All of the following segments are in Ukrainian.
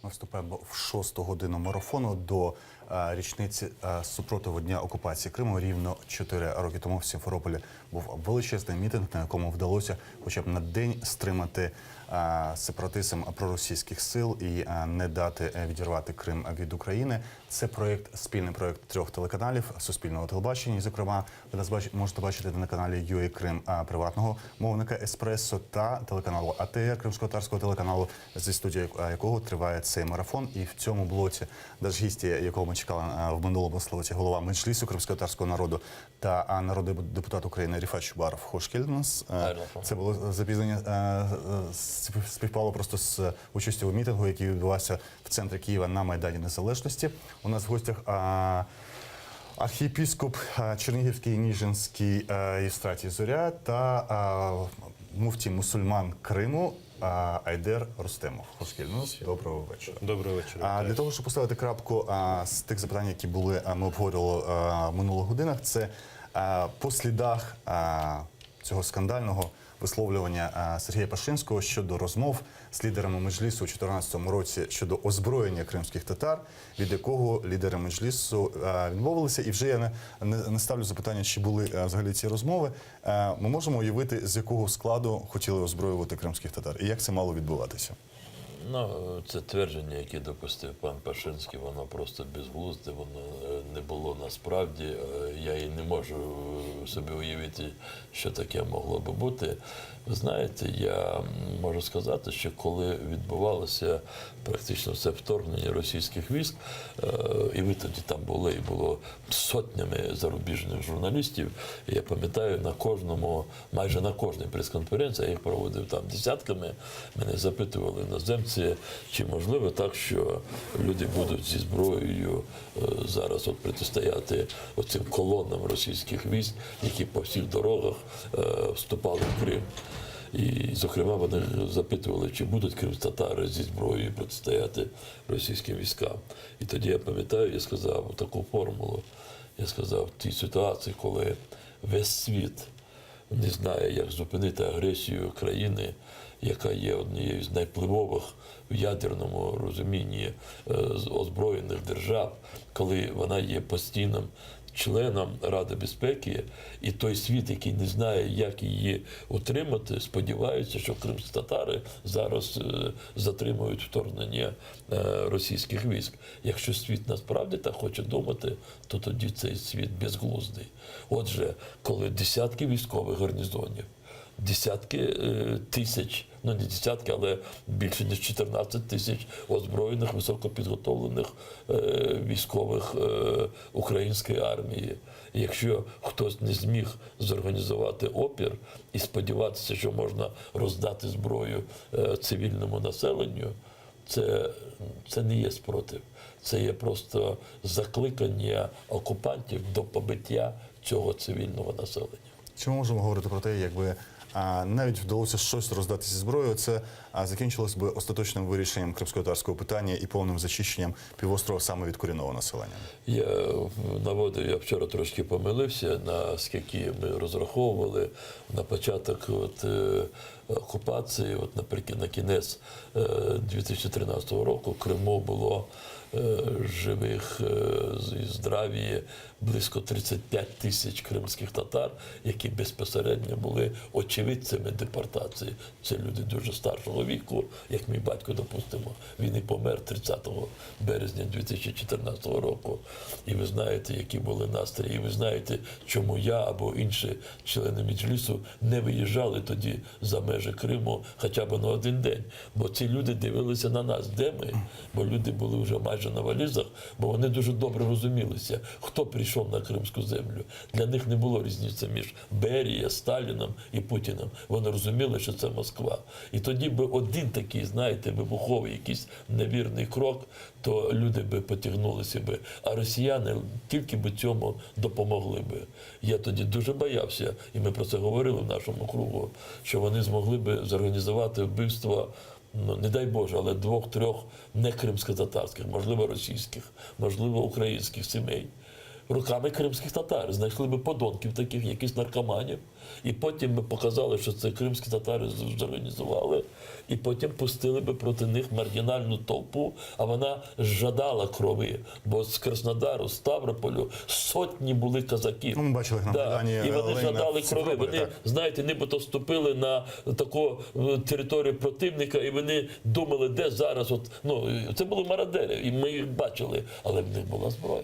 Ми вступаємо в 6-ту годину марафону до річниці супротиву Дня окупації Криму. Рівно 4 роки тому в Сімферополі був величезний мітинг, на якому вдалося хоча б на день стримати сепаратизм проросійських сил і не дати відірвати Крим від України. Це спільний проєкт 3 телеканалів Суспільного телебачення. І, зокрема, ви нас можете бачити на каналі UA Крим приватного мовника Еспресо та телеканалу АТР, кримсько-татарського телеканалу, зі студії якого триває цей марафон. І в цьому блоці держгісті, якого ми чекали в минулому слоті, голова Меджлісу кримсько-татарського народу та народний депутат України Ріфат Чубаров хош келдіңіз. Це було запізнення, співпало просто з участю у мітингу, який відбувався в центрі Києва на Майдані Незалежності. У нас в гостях архієпископ Чернігівський, Ніжинський Євстратій Зоря та муфтій мусульман Криму Айдер Рустемов. Хош келдіңіз. Доброго вечора. Доброго вечора. Для того, щоб поставити крапку з тих запитань, які ми обговорювали в минулих годинах, це по слідах цього скандального висловлювання Сергія Пашинського щодо розмов з лідерами Меджлісу у 2014 році щодо озброєння кримських татар, від якого лідери Меджлісу відмовилися. І вже я не ставлю запитання, чи були взагалі ці розмови. Ми можемо уявити, з якого складу хотіли озброювати кримських татар і як це мало відбуватися? Ну, це твердження, яке допустив пан Пашинський, воно просто безглузде, воно не було насправді. Я і не можу собі уявити, що таке могло би бути. Ви знаєте, я можу сказати, що коли відбувалося практично все вторгнення російських військ, і ви тоді там були, і було сотнями зарубіжних журналістів, я пам'ятаю, майже на кожній прес-конференції, я їх проводив там десятками, мене запитували іноземці, чи можливо так, що люди будуть зі зброєю зараз протистояти оцим колонам російських військ, які по всіх дорогах вступали в Крим. І, зокрема, вони запитували, чи будуть кримські-татари зі зброєю протистояти російським військам. І тоді я пам'ятаю, я сказав таку формулу, я сказав, в тій ситуації, коли весь світ не знає, як зупинити агресію країни, яка є однією з найвпливових в ядерному розумінні озброєних держав, коли вона є постійним членом Ради безпеки, і той світ, який не знає, як її утримати, сподіваються, що кримські татари зараз затримують вторгнення російських військ. Якщо світ насправді так хоче думати, то тоді цей світ безглуздий. Отже, коли десятки військових гарнізонів, десятки тисяч, ну не десятки, але більше ніж 14 тисяч озброєних, високопідготовлених військових української армії. І якщо хтось не зміг зорганізувати опір і сподіватися, що можна роздати зброю цивільному населенню, це не є спротив. Це є просто закликання окупантів до побиття цього цивільного населення. Чи ми можемо говорити про те, якби навіть вдалося щось роздати зі зброєю, це закінчилось би остаточним вирішенням кримсько-татарського питання і повним зачищенням півострова саме від корінного населення? Я наводив, я вчора трошки помилився, наскільки ми розраховували на початок окупації, на кінець 2013 року в Криму було живих і здраві близько 35 тисяч кримських татар, які безпосередньо були очевидцями депортації. Це люди дуже старшого віку, як мій батько, допустимо. Він і помер 30 березня 2014 року. І ви знаєте, які були настрої. І ви знаєте, чому я або інші члени Меджлісу не виїжджали тоді за межі Криму хоча б на один день. Бо ці люди дивилися на нас, де ми. Бо люди були вже майже на валізах, бо вони дуже добре розумілися, хто прийшов на кримську землю. Для них не було різниці між Берією, Сталіном і Путіним. Вони розуміли, що це Москва. І тоді би один такий, знаєте, вибуховий якийсь невірний крок, то люди би потягнулися би. А росіяни тільки би цьому допомогли би. Я тоді дуже боявся, і ми про це говорили в нашому кругу, що вони змогли би зорганізувати вбивство, ну, не дай Боже, але 2-3 не кримсько-татарських, можливо, російських, можливо, українських сімей. Руками кримських татар. Знайшли би подонків таких, якісь наркоманів. І потім ми показали, що це кримські татари зорганізували. і потім пустили би проти них маргінальну толпу, а вона жадала крові. Бо з Краснодару, з Ставрополю сотні були козаків. Ну, ми бачили їх на Майдані І вони Леніна жадали в крові. Сімферополі, Вони, так. знаєте, нібито вступили на таку територію противника, і вони думали, де зараз. Це були мародери, і ми їх бачили, але в них була зброя.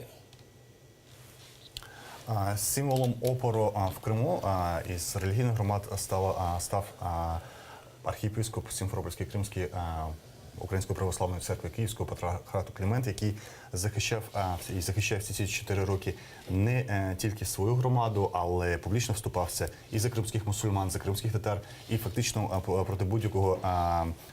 Символом опору в Криму із релігійних громад став архієпископ Сімферопольський Кримський Української православної церкви Київського патріархату Клімент, який захищав всі ці 4 роки не тільки свою громаду, але публічно вступався і за кримських мусульман, за кримських татар, і фактично проти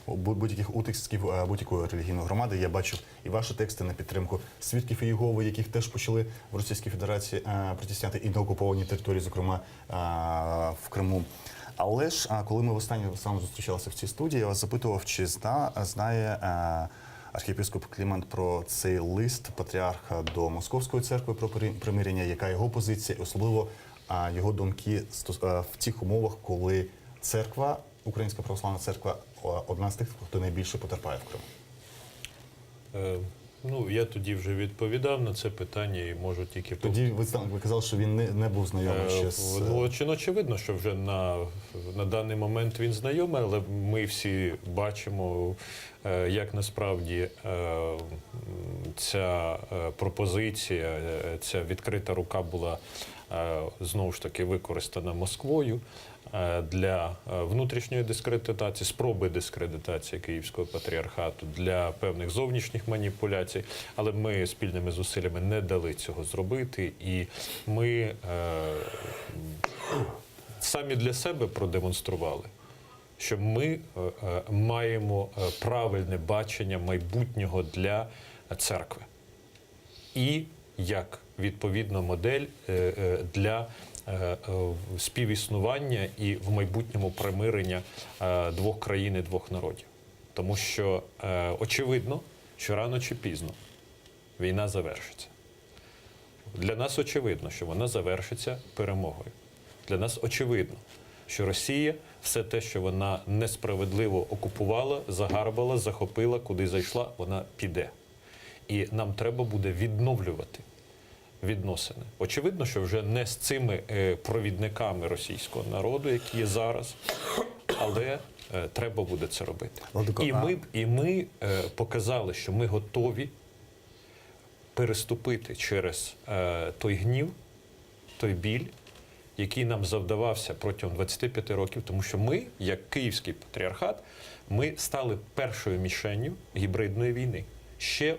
будь-яких утисків будь-якої релігійної громади. Я бачив і ваші тексти на підтримку свідків Єгови, яких теж почали в Російській Федерації протистояти і на окупованій території, зокрема в Криму. Але ж, коли ми востаннє саме зустрічалися в цій студії, я вас запитував, чи знає архієпископ Клімент про цей лист патріарха до Московської церкви про примирення, яка його позиція, особливо його думки в тих умовах, коли церква, Українська православна церква, одна з тих, хто найбільше потерпає в Криму. Я тоді вже відповідав на це питання і можу тільки Тоді ви казали, що він не був знайомий ще з... Очевидно, що вже на даний момент він знайомий, але ми всі бачимо, як насправді ця пропозиція, ця відкрита рука була знову ж таки використана Москвою для внутрішньої дискредитації, спроби дискредитації Київського патріархату, для певних зовнішніх маніпуляцій, але ми спільними зусиллями не дали цього зробити, і ми самі для себе продемонстрували, що ми маємо правильне бачення майбутнього для церкви і як відповідна модель для співіснування і в майбутньому примирення двох країн і двох народів. Тому що очевидно, що рано чи пізно війна завершиться. Для нас очевидно, що вона завершиться перемогою. Для нас очевидно, що Росія все те, що вона несправедливо окупувала, загарбала, захопила, куди зайшла, вона піде. І нам треба буде відновлювати відносини. Очевидно, що вже не з цими провідниками російського народу, які є зараз, але треба буде це робити. І ми показали, що ми готові переступити через той гнів, той біль, який нам завдавався протягом 25 років, тому що ми, як Київський патріархат, ми стали першою мішенню гібридної війни. Ще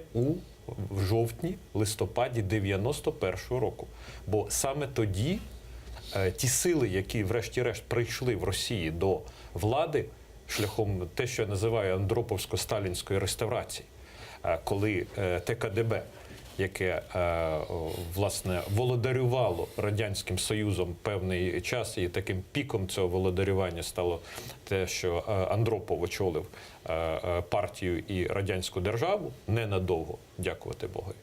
в жовтні-листопаді 91-го року. Бо саме тоді ті сили, які врешті-решт прийшли в Росії до влади шляхом те, що я називаю андроповсько-сталінської реставрації, коли ТКДБ, яке, власне, володарювало Радянським Союзом певний час, і таким піком цього володарювання стало те, що Андропов очолив партію і радянську державу ненадовго, дякувати Богові.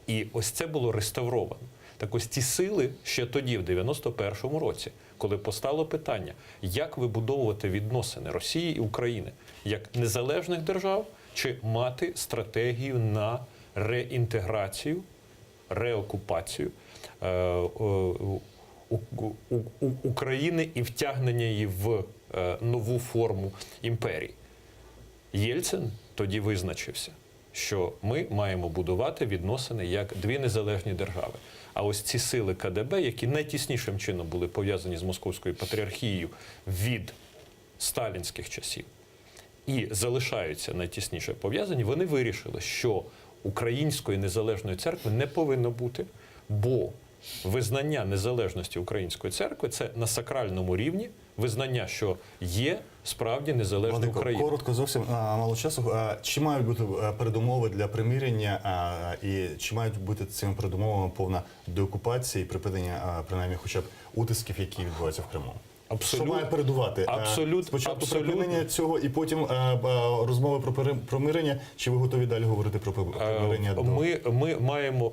І ось це було реставровано. Так ось ці сили ще тоді, в 91-му році, коли постало питання, як вибудовувати відносини Росії і України, як незалежних держав, чи мати стратегію на реінтеграцію, реокупацію України і втягнення її в нову форму імперії. Єльцин тоді визначився, що ми маємо будувати відносини як дві незалежні держави. А ось ці сили КДБ, які найтіснішим чином були пов'язані з Московською патріархією від сталінських часів і залишаються найтісніше пов'язані, вони вирішили, що Української незалежної церкви не повинно бути, бо визнання незалежності Української церкви – це на сакральному рівні визнання, що є справді незалежна Україна. Коротко, зовсім мало часу. Чи мають бути передумови для примирення і чи мають бути цими передумовами повна деокупація і припинення, принаймні, хоча б утисків, які відбуваються в Криму? Що має передувати? Спочатку припинення цього і потім розмови про примирення? Чи ви готові далі говорити про примирення? Ми маємо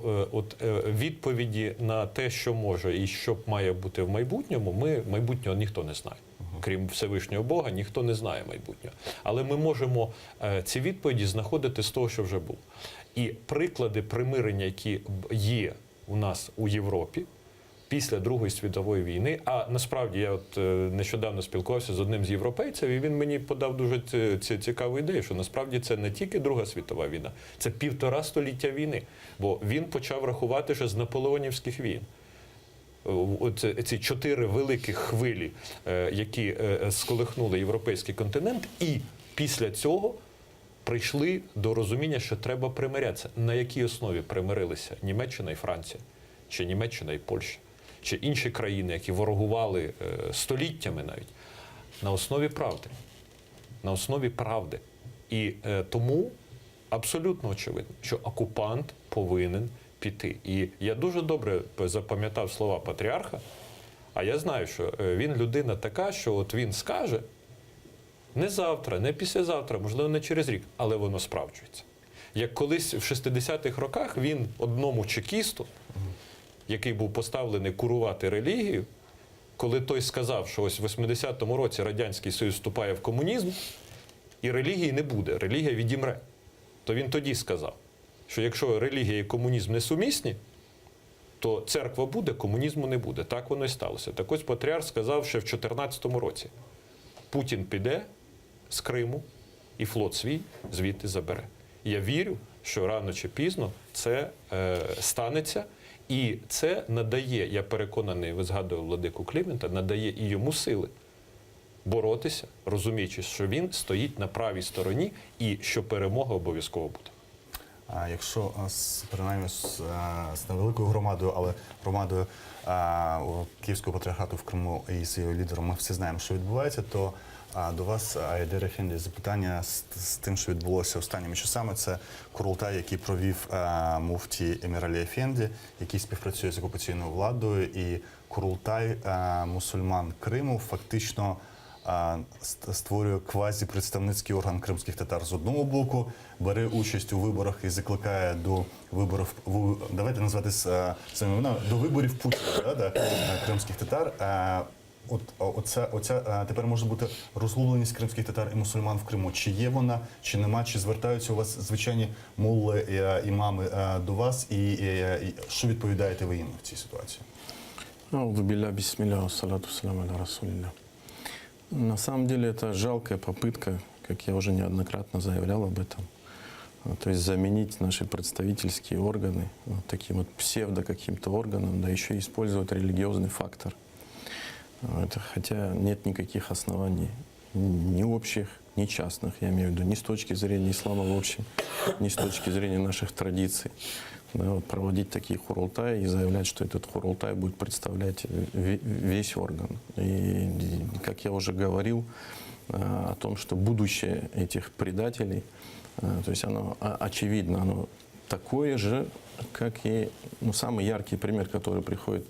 відповіді на те, що може і що має бути в майбутньому. Майбутнього ніхто не знає. Крім Всевишнього Бога, ніхто не знає майбутнього. Але ми можемо ці відповіді знаходити з того, що вже було. І приклади примирення, які є у нас у Європі після Другої світової війни, а насправді я от нещодавно спілкувався з одним з європейців, і він мені подав дуже цікаву ідею, що насправді це не тільки Друга світова війна, це 1,5 століття війни. Бо він почав рахувати ще з наполеонівських війн. Ці 4 великі хвилі, які сколихнули європейський континент, і після цього прийшли до розуміння, що треба примирятися. На якій основі примирилися Німеччина і Франція, чи Німеччина і Польща, чи інші країни, які ворогували століттями навіть? На основі правди. На основі правди. І тому абсолютно очевидно, що окупант повинен піти. І я дуже добре запам'ятав слова патріарха, а я знаю, що він людина така, що от він скаже не завтра, не післязавтра, можливо, не через рік, але воно справджується. Як колись в 60-х роках він одному чекісту, який був поставлений курувати релігію, коли той сказав, що ось в 80-му році Радянський Союз вступає в комунізм, і релігії не буде, релігія відімре, то він тоді сказав, що якщо релігія і комунізм несумісні, то церква буде, комунізму не буде. Так воно і сталося. Так ось патріарх сказав ще в 2014 році. Путін піде з Криму і флот свій звідти забере. І я вірю, що рано чи пізно це станеться. І це надає, я переконаний, ви згадували владику Клімента, надає і йому сили боротися, розуміючи, що він стоїть на правій стороні і що перемога обов'язково буде. А якщо принаймні з невеликою громадою, але громадою Київського патріархату в Криму і з його лідером ми всі знаємо, що відбувається, то до вас, Айдер Ефенді, запитання з тим, що відбулося останніми часами. Це Курултай, який провів муфті Емір-Алі Ефенді, який співпрацює з окупаційною владою, і Курултай мусульман Криму фактично створює квазіпредставницький орган кримських татар з одного боку, бере участь у виборах і закликає до виборів, давайте назвати до виборів Путіна, кримських татар. Оця тепер може бути розлюбленість кримських татар і мусульман в Криму. Чи є вона, чи нема, чи звертаються у вас звичайні мулли, імами до вас, і що відповідаєте ви їм в цій ситуації? Аузу-билля, бисмилля, салату саламу аля расулилля. На самом деле это жалкая попытка, как я уже неоднократно заявлял об этом, то есть заменить наши представительские органы вот таким вот псевдо каким-то органом, да еще и использовать религиозный фактор. Это, хотя нет никаких оснований, ни общих, ни частных, я имею в виду, ни с точки зрения ислама в общем, ни с точки зрения наших традиций. Да, вот проводить такие хурултаи и заявлять, что этот хурултай будет представлять весь орган. И, как я уже говорил, о том, что будущее этих предателей, то есть оно очевидно, оно такое же, как и самый яркий пример, который приходит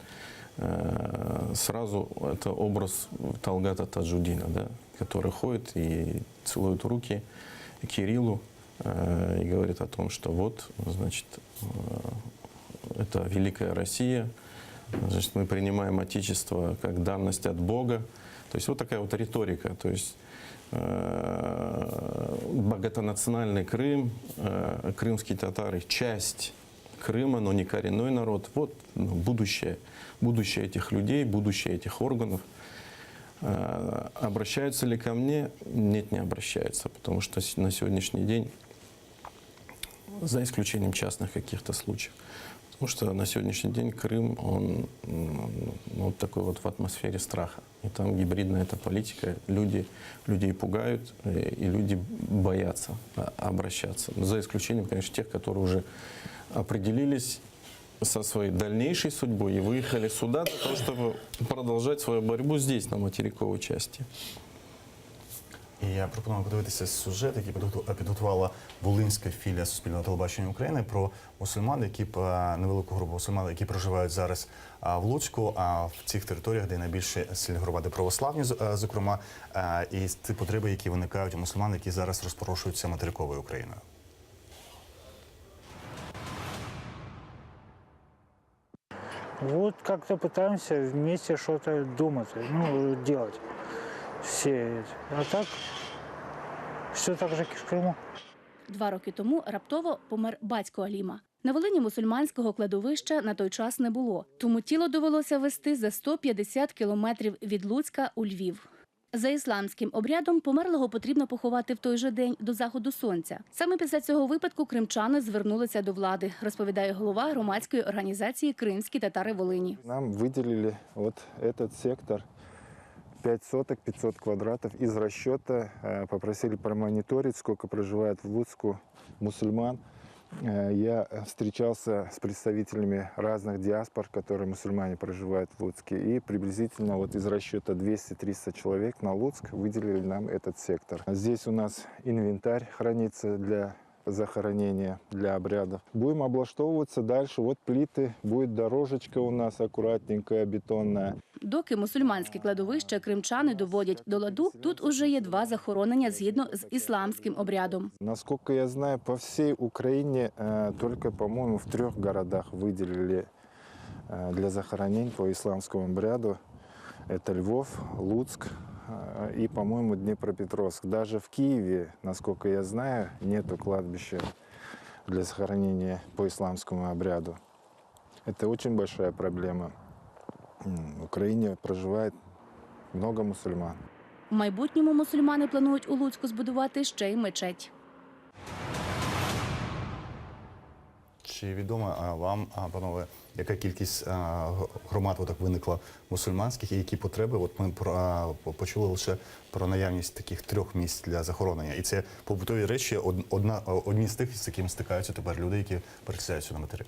сразу, это образ Талгата Таджудина, да, который ходит и целует руки Кириллу и говорит о том, что вот, значит, это великая Россия, значит, мы принимаем Отечество как данность от Бога. То есть вот такая вот риторика. То есть богатонациональный Крым, крымские татары, часть Крыма, но не коренной народ. Вот будущее этих людей, будущее этих органов. Обращаются ли ко мне? Нет, не обращаются, потому что на сегодняшний день, за исключением частных каких-то случаев, потому что на сегодняшний день Крым, он вот такой вот в атмосфере страха. И там гибридная эта политика, людей пугают, и люди боятся обращаться. За исключением, конечно, тех, которые уже определились со своей дальнейшей судьбой и выехали сюда для того, чтобы продолжать свою борьбу здесь, на материковой части. І я пропоную подивитися сюжет, який підготувала Волинська філія Суспільного телебачення України про мусульман, невелику групу мусульман, які проживають зараз в Луцьку, в цих територіях, де найбільше сильні громади православні, зокрема, і ті потреби, які виникають у мусульман, які зараз розпорошуються материковою Україною. Вот как-то пытаемся вместе что-то думать, делать. все. А так, все так же, как в Крыму. 2 роки тому раптово помер батько Аліма. На Волині мусульманського кладовища на той час не було, тому тіло довелося везти за 150 кілометрів від Луцька у Львів. За ісламським обрядом померлого потрібно поховати в той же день до заходу сонця. Саме після цього випадку кримчани звернулися до влади, розповідає голова громадської організації «Кримські татари Волині». Нам выделили вот этот сектор 5 соток, 500 квадратов. Из расчета попросили промониторить, сколько проживает в Луцку мусульман. Я встречался с представителями разных диаспор, которые мусульмане проживают в Луцке. И приблизительно вот из расчета 200-300 человек на Луцк выделили нам этот сектор. Здесь у нас инвентарь хранится для захоронения, для обрядов. Будем облаштовываться дальше. Вот плиты, будет дорожечка у нас аккуратненькая, бетонная. Доки мусульманське кладовище кримчани доводять до ладу, тут уже є 2 захоронення згідно з ісламським обрядом. Насколько я знаю, по всей Украине только, по-моему, в 3 городах выделили для захоронений по исламскому обряду. Это Львов, Луцк и, по-моему, Днепропетровск. Даже в Киеве, насколько я знаю, нету кладбища для захоронения по исламскому обряду. Это очень большая проблема. В Украине проживает много мусульман. В майбутньому мусульмани планують у Луцьку збудувати ще й мечеть. Чи відомо вам, панове, яка кількість громад так виникла мусульманських і які потреби? От ми почули лише про наявність таких 3 місць для захоронення. І це побутові речі, одні з тих, з якими стикаються тепер люди, які переселяються на материк.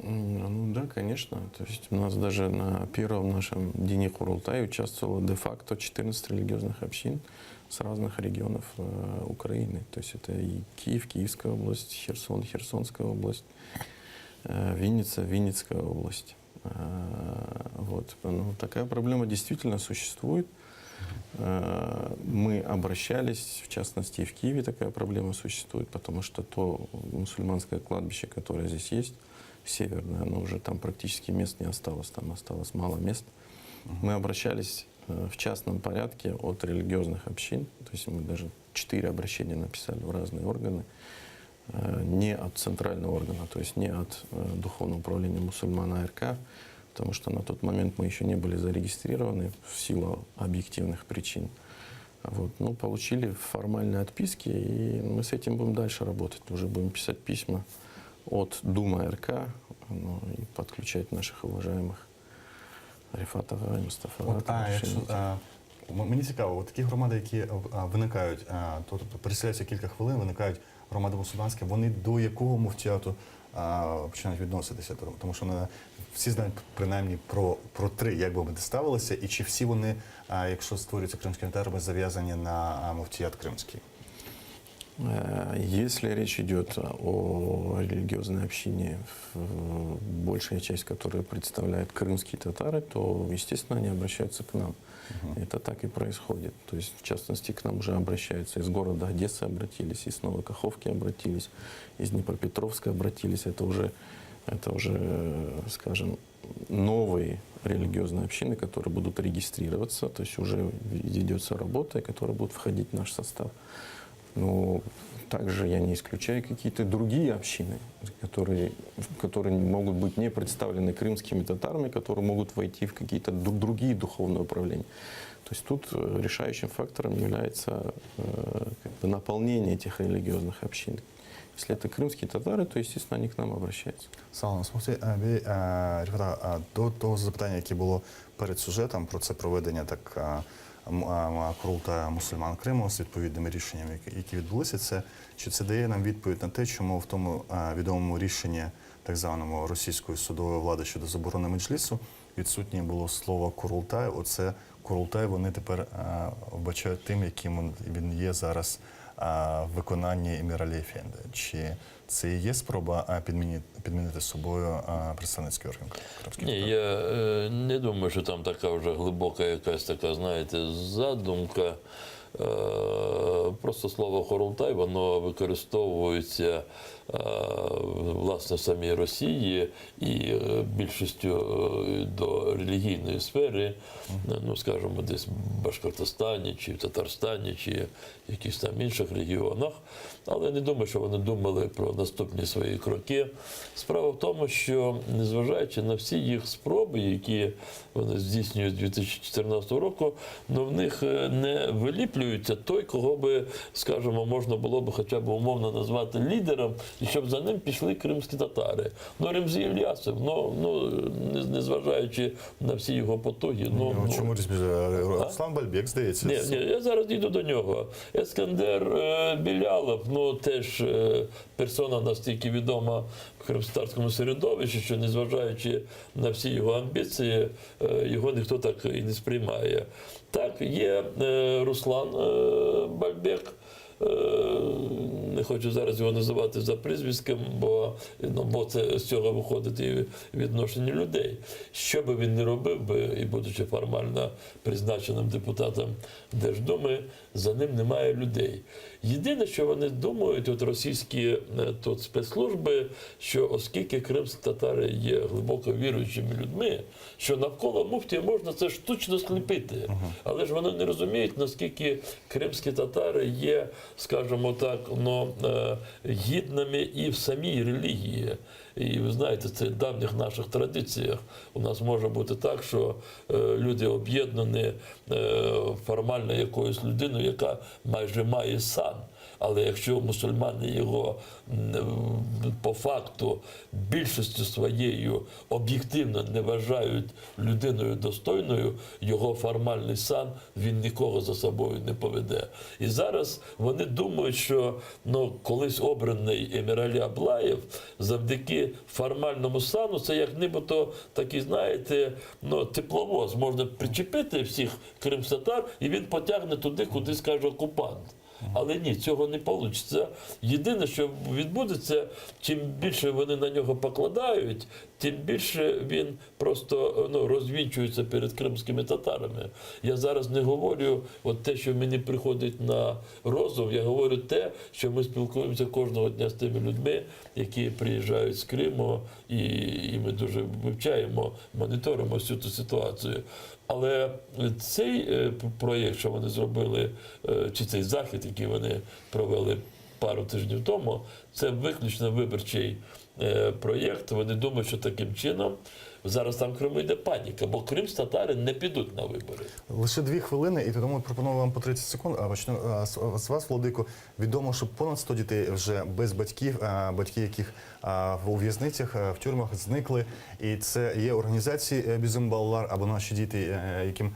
Ну да, конечно. То есть у нас даже на первом нашем Дне Курултая участвовало де-факто 14 религиозных общин с разных регионов Украины. То есть это и Киев, Киевская область, Херсон, Херсонская область, Винница, Винницкая область. Вот. Ну, такая проблема действительно существует. Мы обращались, в частности, и в Киеве такая проблема существует, потому что то мусульманское кладбище, которое здесь есть, северное, оно уже там практически мест не осталось, там осталось мало мест. Мы обращались в частном порядке от религиозных общин, то есть мы даже 4 обращения написали в разные органы, не от центрального органа, то есть не от Духовного управления мусульман АРК, потому что на тот момент мы еще не были зарегистрированы в силу объективных причин. Вот. Ну, получили формальные отписки, и мы с этим будем дальше работать. Уже будем писать письма от Думы РК, ну, и подключать наших уважаемых Рифатова і Мустафа. Мені цікаво, такі громади, які виникають, тобто переселяються кілька хвилин, виникають громади мусульманські, вони до якого муфтіату починають відноситися? Тому що всі знають принаймні про 3, як би вони ставилися, і чи всі вони, якщо створюються кримськими татарами, зав'язані на муфтіат кримський? Если речь идет о религиозной общине, большая часть которой представляет крымские татары, то, естественно, они обращаются к нам. Это так и происходит. То есть, в частности, к нам уже обращаются из города Одессы обратились, из Новой Каховки обратились, из Днепропетровска обратились. Это уже, скажем, новые религиозные общины, которые будут регистрироваться, то есть уже ведется работа, которая будет входить в наш состав. Но также я не исключаю какие-то другие общины, которые могут быть не представлены крымскими татарами, которые могут войти в какие-то другие духовные управления. То есть тут решающим фактором является наполнение этих религиозных общин. Если это крымские татары, то, естественно, они к нам обращаются. Салам, Рифата, до того запитання, яке було перед сюжетом, про це проведення Курултаю мусульман Криму з відповідними рішеннями, які відбулися, чи це дає нам відповідь на те, чому в тому відомому рішенні так званому російської судової влади щодо заборони меджлісу відсутнє було слово Курултай. Оце Курултай вони тепер вбачають тим, яким він є зараз в виконанні Емір-Алі Ефенди. Чи це і є спроба підмінити собою представницький орган кримських татар? Ні, я не думаю, що там така вже глибока якась така, знаєте, задумка. Просто слово Курултай, воно використовується, власне власне самій Росії і більшістю до релігійної сфери, ну скажімо, десь в Башкортостані чи в Татарстані, чи в якихось там інших регіонах. Але не думаю, що вони думали про наступні свої кроки. Справа в тому, що незважаючи на всі їх спроби, які вони здійснюють з 2014 року, ну в них не виліплюється той, кого би, скажімо, можна було б хоча б умовно назвати лідером, і щоб за ним пішли кримські татари. Ну, Ремзі Ільясов, незважаючи на всі його потуги. Чому Руслан Бальбек, здається? Ні, я зараз дійду до нього. Ескандер Білялов, теж персона настільки відома в кримськотатарському середовищі, що незважаючи на всі його амбіції, його ніхто так і не сприймає. Так, є Руслан Бальбек. Не хочу зараз його називати за прізвиськом, бо це з цього виходить і відношення людей. Що би він не робив би, і будучи формально призначеним депутатом Держдуми, за ним немає людей. Єдине, що вони думають, от російські спецслужби, що оскільки кримські татари є глибоко віруючими людьми, що навколо муфтія можна це штучно сліпити. Але ж вони не розуміють, наскільки кримські татари є, скажімо так, гідними і в самій релігії. І ви знаєте, це в давніх наших традиціях. У нас може бути так, що люди об'єднані формально якоюсь людиною, яка майже має сан. Але якщо мусульмани його по факту більшістю своєю об'єктивно не вважають людиною достойною, його формальний сан він нікого за собою не поведе. І зараз вони думають, що колись обраний Еміралі Аблаєв завдяки формальному сану, це як нібито такий, знаєте, тепловоз. Можна причепити всіх кримськотатар, і він потягне туди, куди скаже окупант. Але ні, цього не вийде. Єдине, що відбудеться, чим більше вони на нього покладають, тим більше він просто розвінчується перед кримськими татарами. Я зараз не говорю те, що мені приходить на розум, я говорю те, що ми спілкуємося кожного дня з тими людьми, які приїжджають з Криму, і ми дуже вивчаємо, моніторимо всю ту ситуацію. Але цей проєкт, що вони зробили, чи цей захід, який вони провели пару тижнів тому, це виключно виборчий проєкт. Вони думають, що таким чином зараз там в Криму йде паніка, бо кримські-татари не підуть на вибори. Лише 2 хвилини, і тому пропоную вам по 30 секунд. Почну з вас, Владико. Відомо, що понад 100 дітей вже без батьків, батьки яких у в'язницях, в тюрмах зникли. І це є організації «Bizim Ballar» або «Наші діти», яким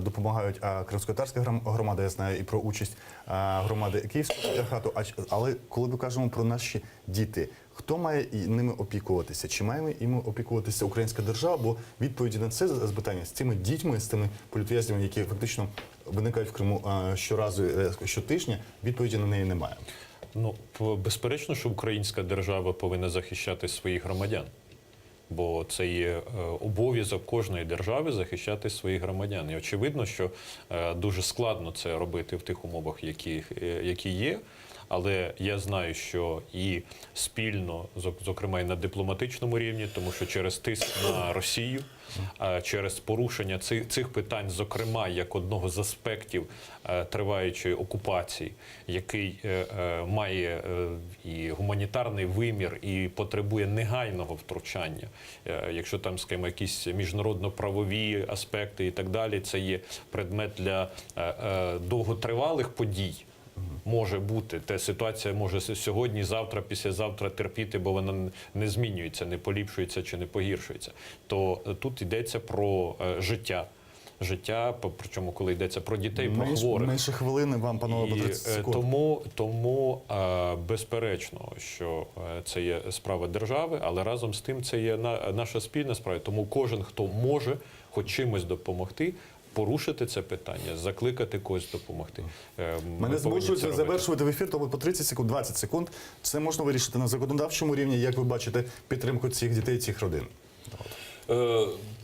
допомагають кримськотатарська громада, я знаю, і про участь громади Київського патріархату. Але коли ми кажемо про наші діти, хто має ними опікуватися? Чи має ними опікуватися українська держава? Бо відповіді на це запитання з цими дітьми, з тими політв'язнями, які фактично виникають в Криму щоразу, щотижня, відповіді на неї немає. Безперечно, що українська держава повинна захищати своїх громадян. Бо це є обов'язок кожної держави захищати своїх громадян. І очевидно, що дуже складно це робити в тих умовах, які є. Але я знаю, що і спільно, зокрема і на дипломатичному рівні, тому що через тиск на Росію, через порушення цих питань, зокрема, як одного з аспектів триваючої окупації, який має і гуманітарний вимір, і потребує негайного втручання. Якщо там, скажімо, якісь міжнародно-правові аспекти і так далі, це є предмет для довготривалих подій. Може бути, та ситуація може сьогодні, завтра, післязавтра терпіти, бо вона не змінюється, не поліпшується чи не погіршується. То тут йдеться про життя. Життя, причому коли йдеться про дітей, про хворих. Менше хвилини вам, панове, по 30 секунд. Тому безперечно, що це є справа держави, але разом з тим це є наша спільна справа. Тому кожен, хто може хоч чимось допомогти, порушити це питання, закликати когось допомогти. Мене змушують завершувати в ефір, тому по 30 секунд, 20 секунд. Це можна вирішити на законодавчому рівні. Як ви бачите підтримку цих дітей, цих родин?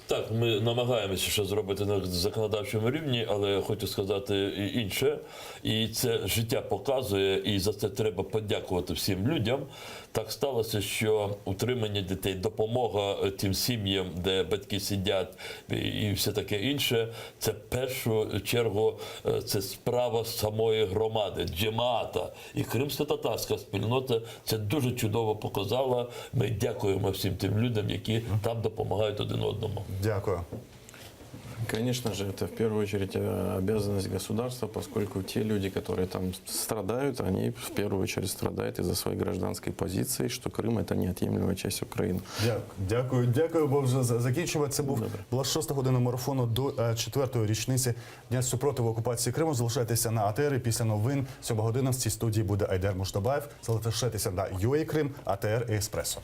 Так, ми намагаємося ще зробити на законодавчому рівні, але хочу сказати і інше. І це життя показує, і за це треба подякувати всім людям. так сталося, що утримання дітей, допомога тим сім'ям, де батьки сидять і все таке інше, це в першу чергу це справа самої громади, джемаата. І кримсько-татарська спільнота це дуже чудово показала. Ми дякуємо всім тим людям, які там допомагають один одному. Дякую. Конечно же, это в первую очередь обязанность государства, поскольку те люди, которые там страдают, они в первую очередь страдают из-за своей гражданской позиции, что Крым – это неотъемлемая часть Украины. Дякую, бо вже закінчимо. Це була 6-та година марафону до 4-ї річниці Дня супротиву окупації Криму. Залишайтеся на АТР. Після новин 7 година в цій студії буде Айдар Муштабаєв. Залишайтеся на UA Крим, АТР і Еспресо.